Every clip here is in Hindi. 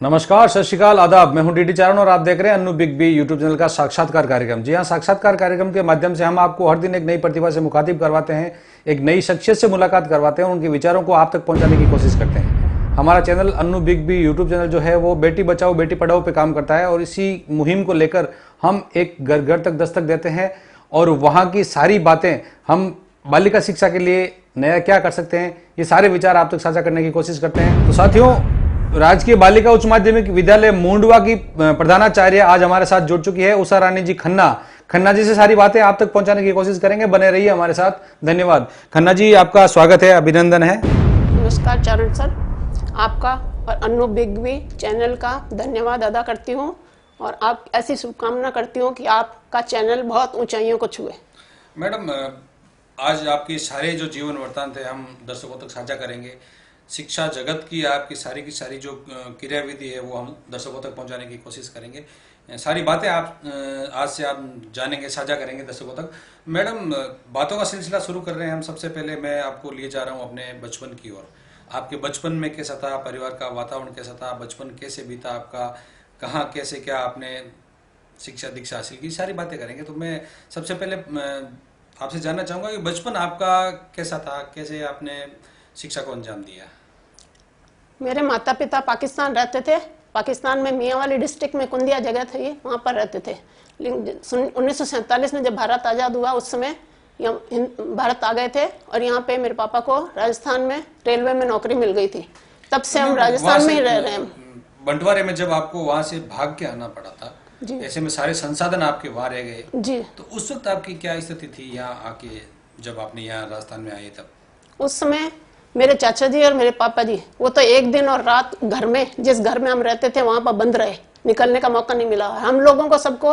नमस्कार, सत श्रीकाल, आदाब। मैं हूं डीडी चारण और आप देख रहे हैं Annu big B YouTube channel का साक्षात्कार कार्यक्रम। जी हां, साक्षात्कार कार्यक्रम के माध्यम से हम आपको हर दिन एक नई प्रतिभा से मुखातिब करवाते हैं, एक नई शख्सियत से मुलाकात करवाते हैं, उनके विचारों को आप तक पहुंचाने की कोशिश करते हैं। हमारा channel Annu big B YouTube channel जो है वो बेटी बचाओ बेटी पढ़ाओ पे काम करता है और इसी मुहिम को लेकर हम एक घर घर तक दस्तक देते हैं और वहां की सारी बातें, हम बालिका शिक्षा के लिए नया क्या कर सकते हैं, ये सारे विचार आप तक साझा करने की कोशिश करते हैं। तो साथियों, राजकीय बालिका उच्च माध्यमिक विद्यालय मूंडवा की प्रधानाचार्य आज हमारे साथ जुड़ चुकी है, उषा रानी जी खन्ना जी से सारी बातें आप तक पहुंचाने की कोशिश करेंगे। बने रहिए हमारे साथ। धन्यवाद। खन्ना जी, आपका स्वागत है, अभिनंदन है। नमस्कार चारण सर, आपका और अन्नू बिग बी चैनल का धन्यवाद अदा करती हूँ और आप ऐसी शुभकामना करती हूँ कि आपका चैनल बहुत ऊंचाइयों को छुए। मैडम, आज आपके सारे जो जीवन वृत्तांत है हम दर्शकों तक साझा करेंगे। शिक्षा जगत की आपकी सारी जो क्रियाविधि है वो हम दर्शकों तक पहुंचाने की कोशिश करेंगे। सारी बातें आप आज से आप जानेंगे, साझा करेंगे दर्शकों तक। मैडम, बातों का सिलसिला शुरू कर रहे हैं हम। सबसे पहले मैं आपको लिए जा रहा हूं अपने बचपन की ओर। आपके बचपन में कैसा था, परिवार का वातावरण कैसा था, बचपन कैसे बीता आपका, कहाँ कैसे क्या आपने शिक्षा दीक्षा हासिल की, सारी बातें करेंगे। तो मैं सबसे पहले आपसे जानना चाहूँगा कि बचपन आपका कैसा था, कैसे आपने शिक्षा को अंजाम दिया? मेरे माता पिता पाकिस्तान रहते थे। पाकिस्तान में मियांवाली डिस्ट्रिक्ट में कुंदिया जगह थी, वहाँ पर रहते थे। 1947 में जब भारत आज़ाद हुआ उस समय भारत आ गए थे और यहाँ पे मेरे पापा को राजस्थान में रेलवे में नौकरी मिल गई थी। तब से हम राजस्थान में ही रह रहे हैं। बंटवारे में जब आपको वहाँ से भाग के आना पड़ा था, ऐसे में सारे संसाधन आपके वहाँ रह गए जी, तो उस वक्त आपकी क्या स्थिति थी यहाँ आके, जब आपने यहाँ राजस्थान में आए तब? उस समय मेरे चाचा जी और मेरे पापा जी वो तो एक दिन और रात घर में, जिस घर में हम रहते थे वहां पर बंद रहे, निकलने का मौका नहीं मिला। हम लोगों को सबको,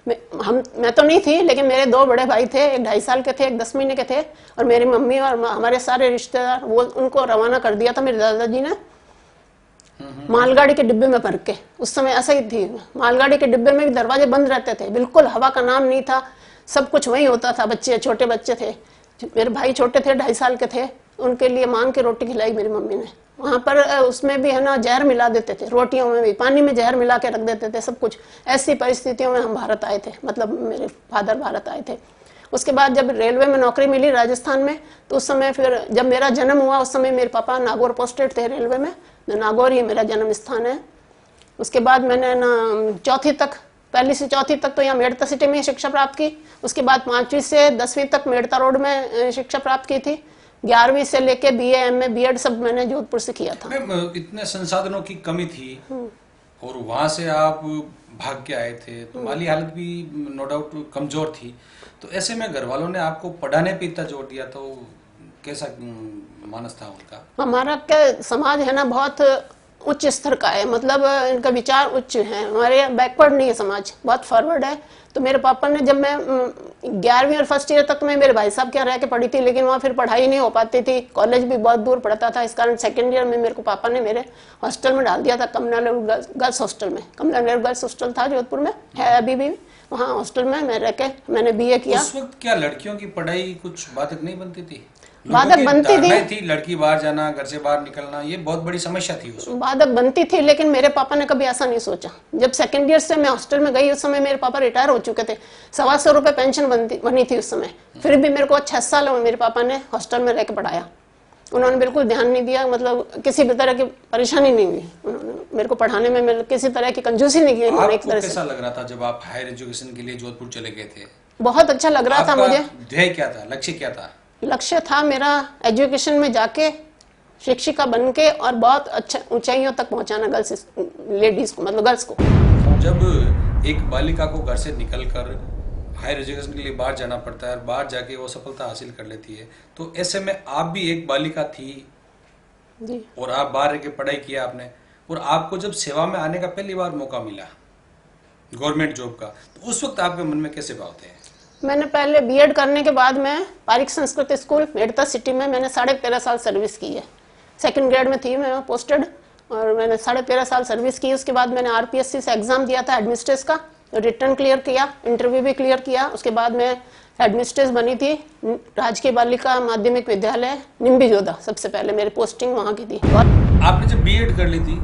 मैं तो नहीं थी लेकिन मेरे दो बड़े भाई थे, एक 2.5 साल के थे, एक 10 महीने के थे, और मेरी मम्मी और हमारे सारे रिश्तेदार, वो उनको रवाना कर दिया था मेरे दादाजी ने मालगाड़ी के डिब्बे में भर के। उस समय ऐसा ही थी, मालगाड़ी के डिब्बे में भी दरवाजे बंद रहते थे, बिल्कुल हवा का नाम नहीं था, सब कुछ वही होता था। बच्चे, छोटे बच्चे थे, मेरे भाई छोटे थे, 2.5 साल के थे, उनके लिए मांग के रोटी खिलाई मेरी मम्मी ने। वहां पर उसमें भी है ना जहर मिला देते थे, रोटियों में भी पानी में जहर मिला के रख देते थे, सब कुछ। ऐसी परिस्थितियों में हम भारत आए थे, मतलब मेरे फादर भारत आए थे। उसके बाद जब रेलवे में नौकरी मिली राजस्थान में, तो उस समय फिर जब मेरा जन्म हुआ उस समय मेरे पापा नागौर पोस्टेड थे रेलवे में, नागौर ही मेरा जन्म स्थान है। उसके बाद मैंने ना चौथी तक, 1ली से 4थी तक तो यहाँ मेड़ता सिटी में शिक्षा प्राप्त की। उसके बाद 5वीं से 10वीं तक मेड़ता रोड में शिक्षा प्राप्त की थी। 11वीं से लेके BA MA BEd सब मैंने जोधपुर से किया था। इतने संसाधनों की कमी थी और वहां से आप भाग के आए थे, तो माली हालत भी नो डाउट कमजोर थी। तो ऐसे में घर वालों ने आपको पढ़ाने पे इतना जोर दिया, तो कैसा मानस था उनका? हमारा क्या समाज है ना, बहुत उच्च स्तर का है, मतलब इनका विचार उच्च है। हमारे बैकवर्ड नहीं है समाज, बहुत फॉरवर्ड है। तो मेरे पापा ने, जब मैं 11वीं और फर्स्ट ईयर तक मैं मेरे भाई साहब क्या रह के पढ़ी थी, लेकिन वहाँ फिर पढ़ाई नहीं हो पाती थी, कॉलेज भी बहुत दूर पड़ता था। इस कारण 2nd ईयर में मेरे को पापा ने मेरे हॉस्टल में डाल दिया था, कमला नेहरू गर्ल्स हॉस्टल में। कमला नेहरू गर्ल्स हॉस्टल था जोधपुर में, है अभी भी। वहाँ हॉस्टल में मैं रह के मैंने BA किया। उस वक्त क्या लड़कियों की पढ़ाई कुछ बाधक नहीं बनती थी? बाधक बनती थी, लड़की बाहर जाना, घर से बाहर निकलना, ये बहुत बड़ी समस्या थी उस वक्त। बाधक बनती थी, लेकिन मेरे पापा ने कभी ऐसा नहीं सोचा। जब 2nd ईयर से मैं हॉस्टल में गई, उस समय मेरे पापा रिटायर हो चुके थे, 125 रुपए पेंशन बनी थी उस समय। फिर भी मेरे को 6 साल मेरे पापा ने हॉस्टल में रह के पढ़ाया। उन्होंने बिल्कुल ध्यान नहीं दिया, मतलब किसी भी तरह की परेशानी नहीं हुई उन्होंने मेरे को पढ़ाने में, किसी तरह की कंजूसी नहीं की उन्होंने। एक तरह से कैसा लग रहा था जब आप हायर एजुकेशन के लिए जोधपुर चले गए थे? बहुत अच्छा लग रहा था मुझे। ध्येय क्या था, लक्ष्य क्या था? लक्ष्य था मेरा एजुकेशन में जाके शिक्षिका बन के और बहुत अच्छा ऊंचाइयों तक पहुंचाना गर्ल्स, लेडीज को, मतलब गर्ल्स को। जब एक बालिका को घर से निकलकर हायर एजुकेशन के लिए बाहर जाना पड़ता है और बाहर जाके वो सफलता हासिल कर लेती है, तो ऐसे में आप भी एक बालिका थी जी, और आप बाहर रह के पढ़ाई किया आपने, और आपको जब सेवा में आने का पहली बार मौका मिला गवर्नमेंट जॉब का, तो उस वक्त आपके मन में कैसे भाव थे? मैंने पहले BEd करने के बाद मैं पारिक संस्कृत स्कूल मेड़ता सिटी में मैंने 13.5 साल सर्विस की है। 2nd ग्रेड में थी मैं पोस्टेड और मैंने 13.5 साल सर्विस की। उसके बाद मैंने RPSC से एग्जाम दिया था एडमिनिस्ट्रेस का, रिटर्न क्लियर किया, इंटरव्यू भी क्लियर किया। उसके बाद मैं एडमिनिस्ट्रेस बनी थी राजकीय बालिका माध्यमिक विद्यालय निम्बी जोधा, सबसे पहले मेरी पोस्टिंग वहाँ की थी। आपने जब BEd कर ली थी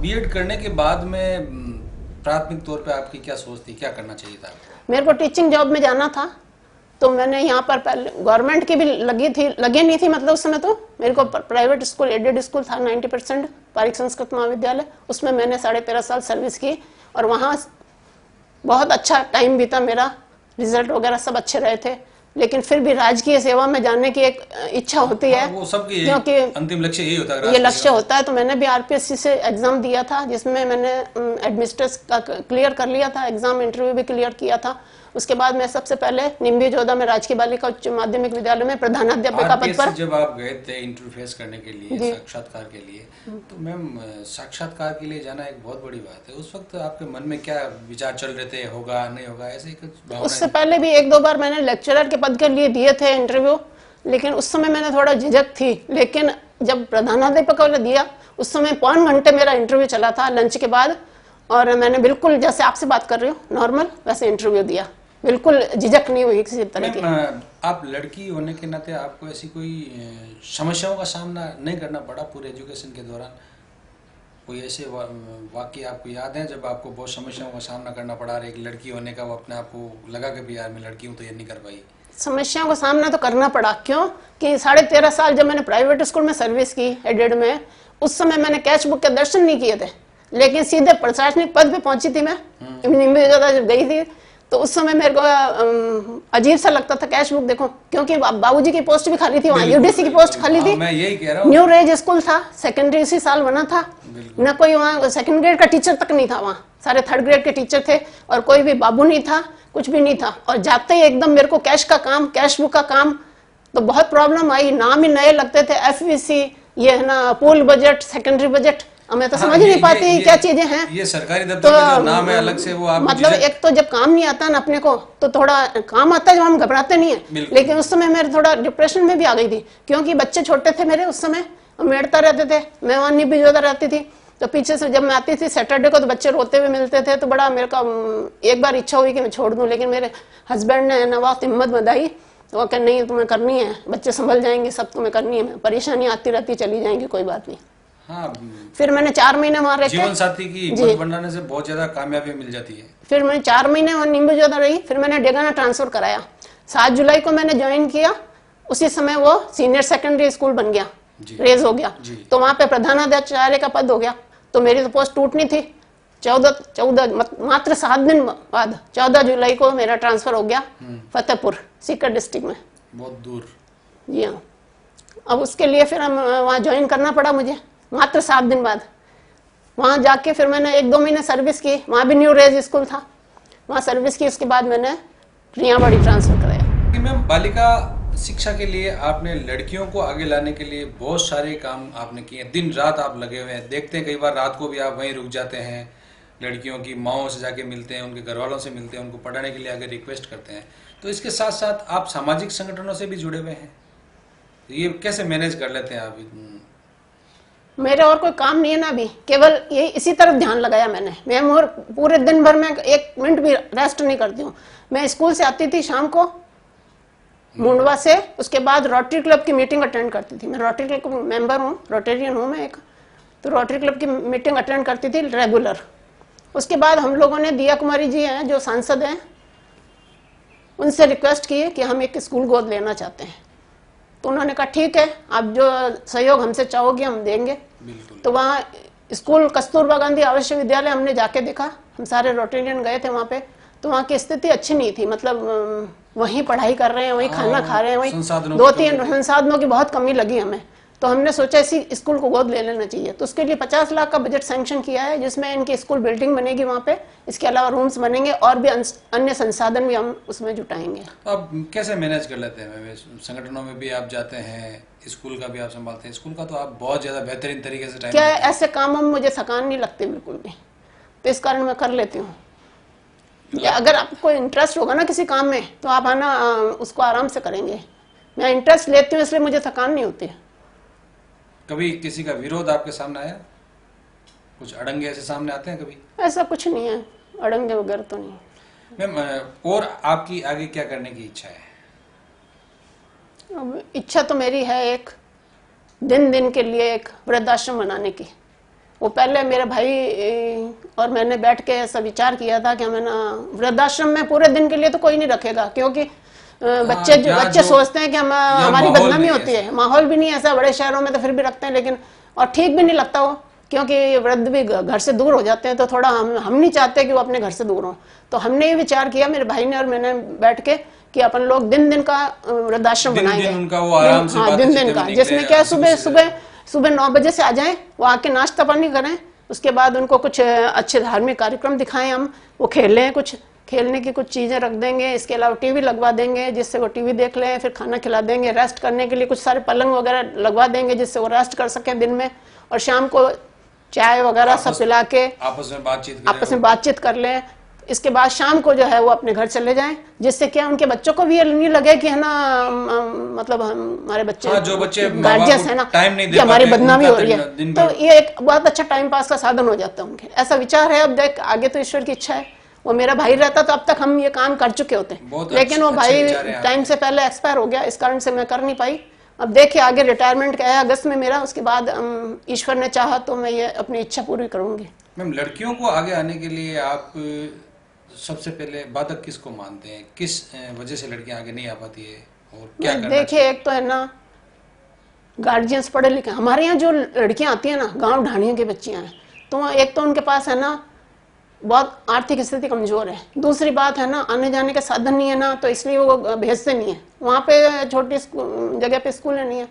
बीएड करने के बाद में प्राथमिक तौर पे आपकी क्या सोच थी, क्या करना चाहिए था आपको? मेरे को टीचिंग जॉब में जाना था, तो मैंने यहाँ पर पहले गवर्नमेंट की भी लगी नहीं थी, मतलब उस समय तो मेरे को प्राइवेट स्कूल, एडेड स्कूल था 90% पारिक संस्कृत महाविद्यालय, उसमें मैंने 13.5 साल सर्विस की और वहाँ बहुत अच्छा टाइम बीता मेरा, रिजल्ट वगैरह सब अच्छे रहे थे। लेकिन फिर भी राजकीय सेवा में जाने की एक इच्छा होती है, वो सबकी क्योंकि अंतिम लक्ष्य यही होता है, ये लक्ष्य होता है। तो मैंने भी आरपीएससी से एग्जाम दिया था, जिसमें मैंने एडमिनिस्ट्रेस का क्लियर कर लिया था, एग्जाम इंटरव्यू भी क्लियर किया था। उसके बाद मैं सबसे पहले निम्बी जोधा में राजकीय बालिका उच्च माध्यमिक विद्यालय में प्रधानाध्यापिका पद पर। जब आप गए थे इंटरव्यू फेस करने के लिए, साक्षात्कार के लिए, तो मैम साक्षात्कार के लिए जाना एक बहुत बड़ी बात है। उस वक्त आपके मन में क्या विचार चल रहे थे, होगा नहीं होगा, ऐसे कुछ भावना? उससे पहले भी 1-2 बार मैंने लेक्चरर के पद के लिए दिए थे इंटरव्यू, लेकिन उस समय मैंने थोड़ा झिझक थी। लेकिन जब प्रधानाध्यापक वाला दिया, उस समय 5 घंटे मेरा इंटरव्यू चला था लंच के बाद, और मैंने बिल्कुल जैसे आपसे बात कर रही हूँ नॉर्मल वैसे इंटरव्यू दिया, बिल्कुल झिझक नहीं हुई किसी तरह की। आप लड़की होने के नाते आपको ऐसी कोई समस्याओं का सामना नहीं करना पड़ा पूरे एजुकेशन के दौरान? कोई ऐसे वाकई आपको याद है जब आपको बहुत समस्याओं का सामना करना पड़ा, और एक लड़की होने का वो अपने आप को लगा कि यार मैं लड़की हूँ तो ये नहीं कर पाई? समस्याओं का सामना तो करना पड़ा, क्यों कि 13.5 साल जब मैंने प्राइवेट स्कूल में सर्विस की एडेड में, उस समय मैंने कैश बुक के दर्शन नहीं किए थे, लेकिन सीधे प्रशासनिक पद पे पहुंची थी मैं। निम्बी जोधा जब गई थी तो उस समय मेरे को अजीब सा लगता था कैश बुक देखो, क्योंकि बाबूजी की पोस्ट भी खाली थी वहाँ, यूडीसी की पोस्ट खाली थी। मैं यही कह रहा हूँ, न्यू रेज स्कूल था, सेकेंडरी इसी साल बना था, न कोई वहाँ सेकंड ग्रेड का टीचर तक नहीं था, वहाँ सारे 3rd ग्रेड के टीचर थे, और कोई भी बाबू नहीं था, कुछ भी नहीं था। और जाते ही एकदम मेरे को कैश का काम, कैश बुक का काम, तो बहुत प्रॉब्लम आई। नाम ही नए लगते थे, एफवीसी, ये है ना पूल बजट, सेकेंडरी बजट, हमें तो समझ ही नहीं पाती क्या चीजें हैं। ये सरकारी दफ्तर में जो नाम है अलग से, वो आप मतलब एक तो जब काम नहीं आता ना अपने को, तो थोड़ा काम आता है जब हम घबराते नहीं है। लेकिन उस समय मेरे थोड़ा डिप्रेशन में भी आ गई थी, क्योंकि बच्चे छोटे थे मेरे उस समय, मेड़ता रहते थे, मैं वहां निम्बी जोधा रहती थी, तो पीछे से जब मैं आती थी सैटरडे को तो बच्चे रोते हुए मिलते थे, तो बड़ा मेरे का एक बार इच्छा हुई कि मैं छोड़ दूं, लेकिन मेरे हस्बैंड ने नवाब हिम्मत बधाई, तो वो कह नहीं तुम्हें करनी है, बच्चे संभल जाएंगे, सब तुम्हें करनी है, परेशानी आती रहती चली जाएंगी, कोई बात नहीं। हाँ, फिर मैंने 4 महीने वहां रह जीवन साथी की हिम्मत बनाने से बहुत ज्यादा कामयाबी मिल जाती है। फिर मैंने 4 महीने वहां निम्बी जोधा रही, फिर मैंने डेगाना ट्रांसफर कराया। 7 जुलाई को मैंने ज्वाइन किया, उसी समय वो सीनियर सेकेंडरी स्कूल बन गया, रेज हो गया, तो वहां पे प्रधानाचार्य का पद हो गया। तो मेरी तो पोस्ट टूटनी थी। 14 मात्र 7 दिन बाद 14 जुलाई को मेरा ट्रांसफर हो गया फतेहपुर सीकर डिस्ट्रिक्ट में, बहुत दूर। जी हाँ। अब उसके लिए फिर हम वहाँ ज्वाइन करना पड़ा मुझे, मात्र 7 दिन बाद। वहाँ जाके फिर मैंने 1-2 महीने सर्विस की, वहाँ भी न्यू रेज स्कूल था, वहाँ सर्विस की। उसके बाद मैंने रियावाड़ी ट्रांसफर कराया। मैम, बालिका शिक्षा के लिए आपने लड़कियों को आगे लाने के लिए बहुत सारे काम आपने किए, दिन रात आप लगे हुए हैं। देखते हैं कई बार रात को भी आप वहीं रुक जाते हैं, लड़कियों की माओं से जाके मिलते हैं, उनके घर वालों से मिलते हैं, उनको पढ़ाने के लिए आगे रिक्वेस्ट करते हैं। तो इसके साथ साथ आप सामाजिक संगठनों से भी जुड़े हुए हैं, ये कैसे मैनेज कर लेते हैं आप? मेरे और कोई काम नहीं है ना अभी, केवल ये इसी तरफ ध्यान लगाया मैंने। मैं पूरे दिन भर में 1 मिनट भी रेस्ट नहीं करती हूँ। मैं स्कूल से आती थी शाम को मुंडवा से, उसके बाद रोटरी क्लब की मीटिंग अटेंड करती थी। मैं रोटरी क्लब का मेंबर हूँ, रोटेरियन हूँ मैं एक, तो रोटरी क्लब की मीटिंग अटेंड करती थी रेगुलर। उसके बाद हम लोगों ने, दिया कुमारी जी हैं जो सांसद हैं, उनसे रिक्वेस्ट की कि हम एक स्कूल गोद लेना चाहते हैं। तो उन्होंने कहा ठीक है, आप जो सहयोग हमसे चाहोगे हम देंगे। तो वहाँ स्कूल कस्तूरबा गांधी आवासीय विद्यालय हमने जाके देखा, हम सारे रोटेरियन गए थे वहाँ पे, तो वहाँ की स्थिति अच्छी नहीं थी। मतलब वहीं पढ़ाई कर रहे हैं, वहीं खाना खा रहे हैं, वहीं 2-3 संसाधनों की बहुत कमी लगी हमें। तो हमने सोचा इसी स्कूल को गोद ले लेना चाहिए। तो उसके लिए 50 लाख का बजट सैंक्शन किया है, जिसमें इनकी स्कूल बिल्डिंग बनेगी वहाँ पे, इसके अलावा रूम्स बनेंगे और भी अन्य संसाधन भी हम उसमें जुटाएंगे। तो आप कैसे मैनेज कर लेते हैं? संगठनों में भी आप जाते हैं, स्कूल का भी आप संभालते हैं, स्कूल का तो आप बहुत ज्यादा बेहतरीन तरीके से टाइम क्या ऐसे काम में मुझे थकान नहीं लगती बिल्कुल भी, तो इस कारण मैं कर लेती हूँ। अगर आपको इंटरेस्ट होगा ना किसी काम में, तो आप आना उसको आराम से करेंगे। मैं इंटरेस्ट लेती हूँ, इसलिए मुझे थकान नहीं होती। कभी किसी का विरोध आपके सामने आया? कुछ अड़ंगे ऐसे सामने आते हैं कभी? ऐसा कुछ नहीं है, अड़ंगे वगैरह तो नहीं। मैम, और आपकी आगे क्या करने की इच्छा है? अब इच्छा तो मेरी है एक दिन दिन के लिए एक वृद्धाश्रम बनाने की, वो पहले मेरे भाई और मैंने बैठ के ऐसा विचार किया था कि हमें ना वृद्धाश्रम में पूरे दिन के लिए तो कोई नहीं रखेगा, क्योंकि बच्चे सोचते हैं कि हम हमारी बदनामी होती है। माहौल भी नहीं ऐसा, बड़े शहरों में तो फिर भी रखते हैं, लेकिन और ठीक भी नहीं लगता वो, क्योंकि वृद्ध भी घर से दूर हो जाते हैं, तो थोड़ा हम नहीं चाहते कि वो अपने घर से दूर हो। तो हमने ये विचार किया, मेरे भाई ने और मैंने बैठ के, कि अपन लोग दिन का वृद्धाश्रम बनाएंगे। हाँ, दिन का, जिसमें क्या सुबह 9 बजे से आ जाएं, वो आके नाश्ता पानी करें, उसके बाद उनको कुछ अच्छे धार्मिक कार्यक्रम दिखाएं हम, वो खेलें, कुछ खेलने की कुछ चीजें रख देंगे, इसके अलावा टीवी लगवा देंगे जिससे वो टीवी देख लें, फिर खाना खिला देंगे, रेस्ट करने के लिए कुछ सारे पलंग वगैरह लगवा देंगे जिससे वो रेस्ट कर सकें दिन में, और शाम को चाय वगैरह सब पिला के आपस में बातचीत कर लें। इसके बाद शाम को जो है वो अपने घर चले जाएं, जिससे क्या उनके बच्चों को भी ये नहीं लगे कि है ना, मतलब हमारे बच्चे, हाँ, जो बच्चे गार्जियंस है ना, कि हमारी बदनामी हो रही है, तो ये एक बहुत अच्छा टाइम पास का साधन हो जाता है उनके। ऐसा विचार है। अब देख, आगे तो ईश्वर की इच्छा है, वो मेरा भाई रहता तो अब तक हम ये काम कर चुके होते, लेकिन वो भाई टाइम से पहले एक्सपायर हो गया, इस कारण से मैं कर नहीं पाई। अब देखिए आगे रिटायरमेंट का है अगस्त में मेरा, उसके बाद ईश्वर ने चाहा तो मैं ये अपनी इच्छा पूरी करूंगी। मैम, लड़कियों को आगे आने के लिए आप सबसे पहले बाधक किसको मानते हैं, किस वजह से लड़कियां आगे नहीं आ पाती है, और क्या करना चाहिए? देखिए, एक तो है ना, गार्जियंस पढ़े लिखे, हमारे यहाँ जो लड़कियां आती हैं ना, गांव ढाणियों की बच्चियां हैं, तो एक तो उनके पास है ना बहुत आर्थिक स्थिति कमजोर है, दूसरी बात है ना आने जाने के साधन नहीं है ना, तो इसलिए वो भेजते नहीं है, वहाँ पे छोटी जगह पे स्कूल नहीं है,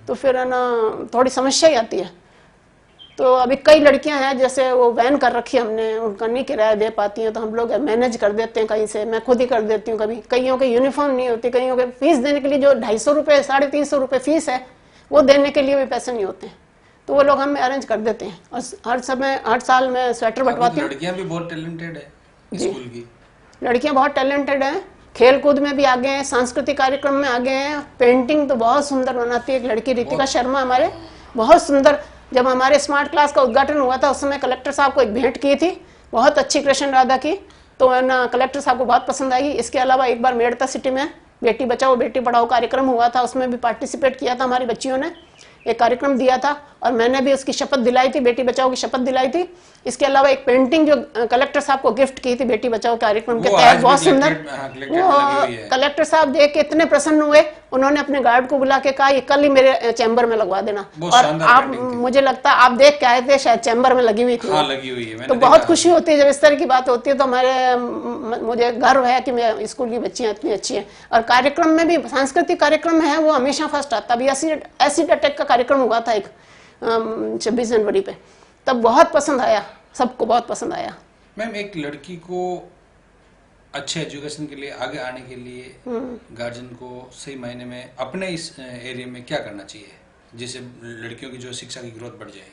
तो फिर है ना थोड़ी समस्या ही आती है। तो अभी कई लड़कियां हैं, जैसे वो वैन कर रखी है हमने, उनका नहीं किराया दे पाती हैं, तो हम लोग मैनेज कर देते हैं कहीं से, मैं खुद ही कर देती हूँ। कभी कईयों के यूनिफॉर्म नहीं होती, कईयों के फीस देने के लिए जो 250 रुपये 350 रुपये फीस है, वो देने के लिए भी पैसे नहीं होते हैं, तो वो लोग हम अरेंज कर देते हैं। और हर साल मैं स्वेटर बंटवाती हूँ। लड़कियां भी बहुत टैलेंटेड है स्कूल की, लड़कियां बहुत टैलेंटेड हैं, खेल कूद में भी आगे हैं, सांस्कृतिक कार्यक्रम में आगे हैं, पेंटिंग तो बहुत सुंदर बनाती है एक लड़की, रितिका शर्मा हमारे, बहुत सुंदर। जब हमारे स्मार्ट क्लास का उद्घाटन हुआ था उस समय कलेक्टर साहब को एक भेंट की थी, बहुत अच्छी कृष्ण राधा की, तो ना कलेक्टर साहब को बहुत पसंद आई। इसके अलावा एक बार मेड़ता सिटी में बेटी बचाओ बेटी पढ़ाओ कार्यक्रम हुआ था, उसमें भी पार्टिसिपेट किया था हमारी बच्चियों ने, एक कार्यक्रम दिया था, और मैंने भी उसकी शपथ दिलाई थी, बेटी बचाओ की शपथ दिलाई थी। इसके अलावा एक पेंटिंग जो कलेक्टर साहब को गिफ्ट की थी बेटी बचाओ कार्यक्रम के तहत, बहुत सुंदर, वो कलेक्टर साहब देख के इतने प्रसन्न हुए, उन्होंने अपने गार्ड को बुला के कहा ये कल ही मेरे चैम्बर में लगवा देना, और आप, मुझे लगता है आप देख के आए थे शायद, चैम्बर में लगी हुई थी। हाँ, लगी हुई है, तो बहुत खुशी होती है जब इस तरह की बात होती है, तो मुझे गर्व है कि मैं स्कूल की बच्चियां इतनी अच्छी हैं। और कार्यक्रम में भी, सांस्कृतिक कार्यक्रम है वो हमेशा फर्स्ट आता। अभी एसिड अटैक का कार्यक्रम हुआ था एक 26 जनवरी पे, तब बहुत पसंद आया, सबको बहुत पसंद आया। मैम, एक लड़की को अच्छे एजुकेशन के लिए, आगे आने के लिए गार्जियन को सही मायने में अपने इस एरिया में क्या करना चाहिए जिससे लड़कियों की जो शिक्षा की ग्रोथ बढ़ जाए?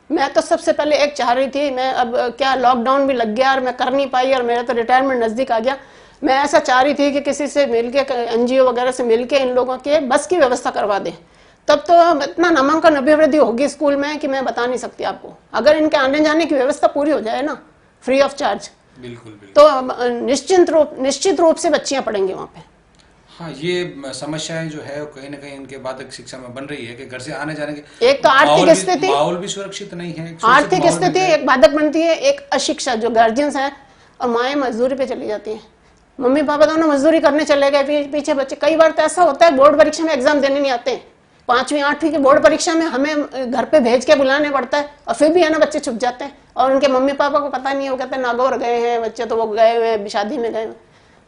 मैं तो सबसे पहले एक चाह रही थी, मैं अब क्या लॉकडाउन भी लग गया और मैं कर नहीं पाई, और मेरा तो रिटायरमेंट नजदीक आ गया, मैं ऐसा चाह रही थी कि किसी से मिलके, एनजीओ वगैरह से मिलके इन लोगों के बस की व्यवस्था करवा दे, तब तो इतना नामांकन अभिवृद्धि होगी स्कूल में कि मैं बता नहीं सकती आपको। अगर इनके आने जाने की व्यवस्था पूरी हो जाए ना, फ्री ऑफ चार्ज, बिल्कुल, तो निश्चित रूप से बच्चियां पढ़ेंगी वहाँ पे। हाँ, ये समस्याएं जो है कहीं ना कहीं इनके बाधक शिक्षा में बन रही है कि घर से आने जाने के, एक तो आर्थिक स्थिति, माहौल भी सुरक्षित नहीं है, आर्थिक स्थिति एक बाधक बनती है, एक अशिक्षा, जो गार्जियंस है, और माएँ मजदूरी पे चली जाती है, मम्मी पापा दोनों मजदूरी करने चले गए, पीछे बच्चे। कई बार तो ऐसा होता है बोर्ड परीक्षा में एग्जाम देने नहीं आते, 5वीं 8वीं की बोर्ड परीक्षा में हमें घर पे भेज के बुलाने पड़ता है, और फिर भी है ना बच्चे छुप जाते हैं, और उनके मम्मी पापा को पता नहीं, वो कहते हैं नागौर गए हैं बच्चे, तो वो गए हुए शादी में गए,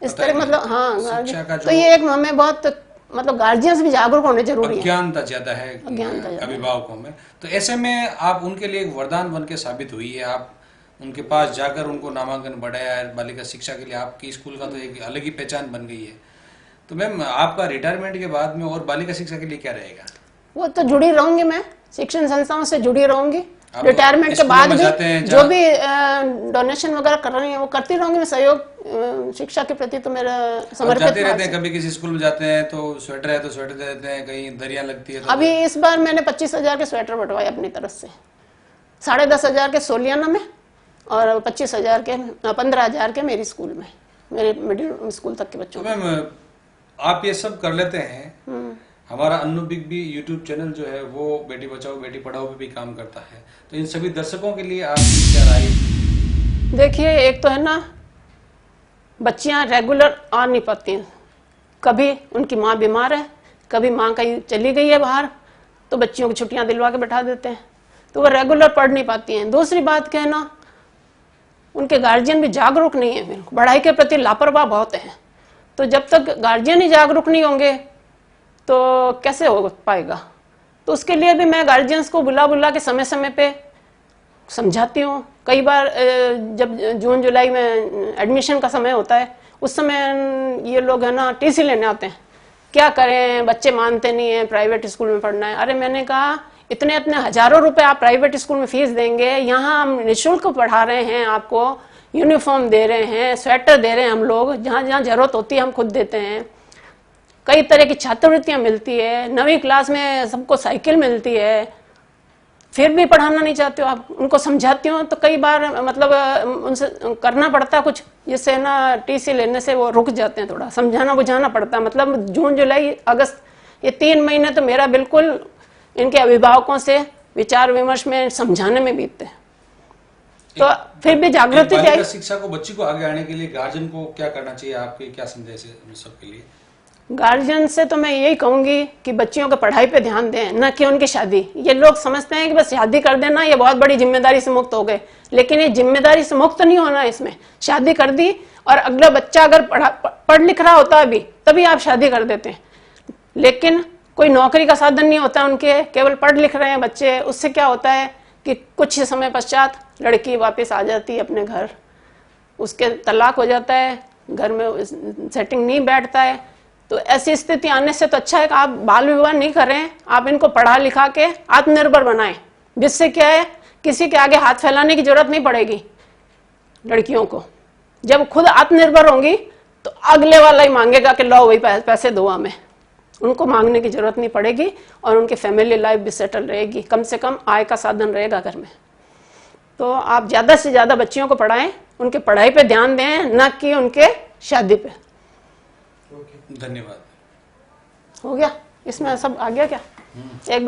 इस तरह, मतलब हाँ। तो ये एक हमें बहुत, मतलब गार्जियंस भी जागरूक होने जरूरी है, अज्ञानता ज्यादा है अभिभावकों में, तो ऐसे में आप उनके लिए एक वरदान बन के साबित हुई है। आप उनके पास जाकर उनको नामांकन बढ़ाया, बालिका शिक्षा के लिए आपकी स्कूल का तो एक अलग ही पहचान बन गई है। तो मैम, आपका रिटायरमेंट के बाद में और बालिका शिक्षा के लिए क्या रहेगा? वो तो जुड़ी रहूंगी, मैं शिक्षण संस्थाओं से जुड़ी रहूंगी, रिटायरमेंट के बाद भी जो भी डोनेशन वगैरह कर रही है वो करती रहूंगी मैं, सहयोग शिक्षा के प्रति तो मेरा समर्पित रहते हैं। कभी किसी स्कूल में जाते हैं तो स्वेटर है तो स्वेटर दे देते हैं, कहीं दरिया लगती है तो अभी इस बार मैंने 25,000 के स्वेटर बंटवाए अपनी तरफ से, 10,500 के सोलियाना में, और 25,000 के 15,000 के मेरी स्कूल में, मेरे मिडिल स्कूल तक के बच्चों। तो मैम, आप ये सब कर लेते हैं, हमारा Annu big B YouTube channel जो है वो बेटी बचाओ बेटी पढ़ाओ पे भी काम करता है, तो इन सभी दर्शकों के लिए आपकी क्या राय? देखिए, एक तो है ना, बच्चियां रेगुलर आ नहीं पाती हैं। कभी उनकी माँ बीमार है, कभी माँ कहीं चली गई है बाहर, तो बच्चियों की छुट्टियां दिलवा के बैठा देते हैं, तो वो रेगुलर पढ़ नहीं पाती हैं। दूसरी बात क्या है ना, उनके गार्जियन भी जागरूक नहीं है, पढ़ाई के प्रति लापरवाह बहुत है। तो जब तक गार्जियन ही जागरूक नहीं होंगे तो कैसे हो पाएगा। तो उसके लिए भी मैं गार्जियंस को बुला बुला के समय समय पे समझाती हूँ। कई बार जब जून जुलाई में एडमिशन का समय होता है, उस समय ये लोग है ना टीसी लेने आते हैं। क्या करें, बच्चे मानते नहीं हैं, प्राइवेट स्कूल में पढ़ना है। अरे मैंने कहा, इतने इतने हजारों रुपए आप प्राइवेट स्कूल में फीस देंगे, यहाँ हम निःशुल्क पढ़ा रहे हैं, आपको यूनिफॉर्म दे रहे हैं, स्वेटर दे रहे हैं, हम लोग जहाँ जहाँ जरूरत होती है हम खुद देते हैं। कई तरह की छात्रवृत्तियां मिलती है, 9वीं क्लास में सबको साइकिल मिलती है, फिर भी पढ़ाना नहीं चाहते हो आप। उनको समझाती हूँ तो कई बार मतलब उनसे करना पड़ता कुछ, जिससे ना टीसी लेने से वो रुक जाते हैं। थोड़ा समझाना बुझाना पड़ता है। मतलब जून जुलाई अगस्त ये 3 महीने तो मेरा बिल्कुल इनके अभिभावकों से विचार विमर्श में समझाने में बीतते हैं। तो फिर भी जागृति चाहिए। शिक्षा को बच्ची को आगे आने के लिए गार्जियन को क्या करना चाहिए, आपके क्या संदेश है सबके लिए? गार्जियन से तो मैं यही कहूंगी कि बच्चियों की पढ़ाई पे ध्यान दें, न कि उनकी शादी। ये लोग समझते हैं कि बस शादी कर देना ये बहुत बड़ी जिम्मेदारी से मुक्त हो गए, लेकिन ये जिम्मेदारी से मुक्त नहीं होना। इसमें शादी कर दी और अगला बच्चा अगर पढ़ लिख रहा होता है अभी, तभी आप शादी कर देते हैं, लेकिन कोई नौकरी का साधन नहीं होता उनके, केवल पढ़ लिख रहे हैं बच्चे। उससे क्या होता है कि कुछ ही समय पश्चात लड़की वापस आ जाती है अपने घर, उसके तलाक हो जाता है, घर में सेटिंग नहीं बैठता है। तो ऐसी स्थिति आने से तो अच्छा है कि आप बाल विवाह नहीं करें, आप इनको पढ़ा लिखा के आत्मनिर्भर बनाएं, जिससे क्या है किसी के आगे हाथ फैलाने की जरूरत नहीं पड़ेगी लड़कियों को। जब खुद आत्मनिर्भर होंगी तो अगले वाला ही मांगेगा कि लो वही पैसे दो हमें, उनको मांगने की जरूरत नहीं पड़ेगी और उनकी फैमिली लाइफ भी सेटल रहेगी, कम से कम आय का साधन रहेगा घर में। तो आप ज्यादा से ज्यादा बच्चियों को पढ़ाएं, उनके पढ़ाई पे ध्यान दें, न कि उनके शादी पे। धन्यवाद। हो गया, इसमें सब आ गया क्या? एक बार